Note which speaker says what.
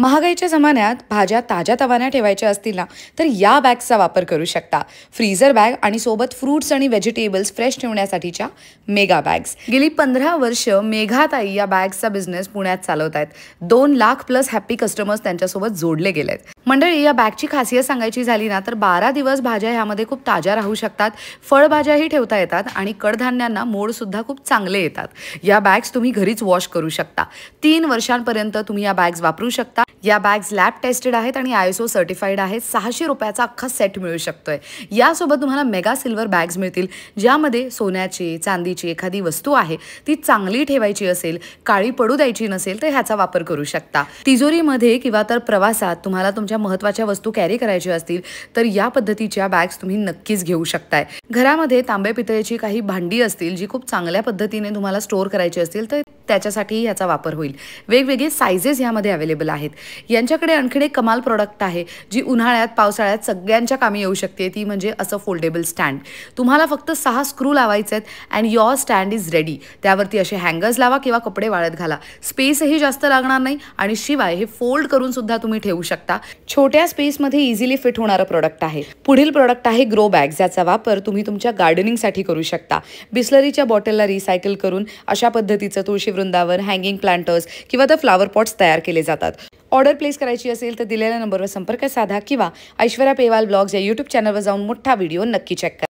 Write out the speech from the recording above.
Speaker 1: महागाईच्या जमान्यात भाज्या ताज्या तवान्या ठेवायच्या असतील ना, तर या बॅग्सचा वापर करू शकता. फ्रीझर बॅग आणि सोबत फ्रूट्स आणि व्हेजिटेबल्स फ्रेश ठेवण्यासाठीच्या मेगा बॅग्स. गेली 15 वर्ष मेघाताई या बॅग्सचा बिझनेस पुण्यात चालवत आहेत. 2 लाख प्लस हॅपी कस्टमर्स त्यांच्यासोबत जोडले गेलेत. मंडळी, या बॅगची खासियत सांगायची झाली ना, तर 12 दिवस भाज्या ह्यामध्ये खूप ताज्या राहू शकतात. फळभाज्याही ठेवता येतात आणि कडधान्यांना मोड सुद्धा खूप चांगले येतात. या बॅग्स तुम्ही घरीच वॉश करू शकता. 3 वर्षांपर्यंत तुम्ही या बॅग्स वापरू शकता. या बॅग्स लॅब टेस्टेड आहेत आणि ISO सर्टिफाईड आहेत. 600 रुपयाचा अख्खा सेट मिळू शकतोय. यासोबत तुम्हाला मेगा सिल्वर बॅग्स मिळतील, ज्यामध्ये सोन्याची, चांदीची एखादी वस्तू आहे ती चांगली ठेवायची असेल, काळी पडू द्यायची नसेल, तर ह्याचा वापर करू शकता. तिजोरीमध्ये किंवा तर प्रवासात तुम्हाला तुमच्या महत्त्वाच्या वस्तू कॅरी करायच्या असतील तर या पद्धतीच्या बॅग्स तुम्ही नक्कीच घेऊ शकताय. घरामध्ये तांबे पितळेची काही भांडी असतील जी खूप चांगल्या पद्धतीने तुम्हाला स्टोअर करायची असतील तर त्याच्यासाठी याचा वापर होईल. वेगवेगळे साइजेस यामध्ये अवेलेबल आहेत. यांच्याकडे आणखी एक कमाल प्रोडक्ट आहे जी उन्हाळ्यात पावसाळ्यात सगळ्यांच्या कामी येऊ शकते. ती म्हणजे असं फोल्डेबल स्टँड. तुम्हाला फक्त 6 स्क्रू लावायचे आहेत and your stand is ready. त्यावरती असे हँगर्स लावा किंवा कपडे वाळत घाला. स्पेसही जास्त लागणार नाही आणि शिवाय हे फोल्ड करून सुद्धा तुम्ही ठेवू शकता. छोट्या स्पेसमध्ये इझिली फिट होणारं प्रोडक्ट आहे. पुढील प्रोडक्ट आहे ग्रो बॅग, ज्याचा वापर तुम्ही तुमच्या गार्डनिंगसाठी करू शकता. बिस्लरीच्या बॉटलला रिसायकल करून अशा पद्धतीचं तुळशी वृंदावन, हँगिंग प्लांटर्स किंवा तर फ्लावर पॉट्स तयार केले जातात. ऑर्डर प्लेस करायची असेल तर दिलेल्या नंबरवर संपर्क साधा किंवा ऐश्वर्या पेवाल ब्लॉग्स या YouTube चॅनलवर जाऊन मोठा व्हिडिओ नक्की चेक करा.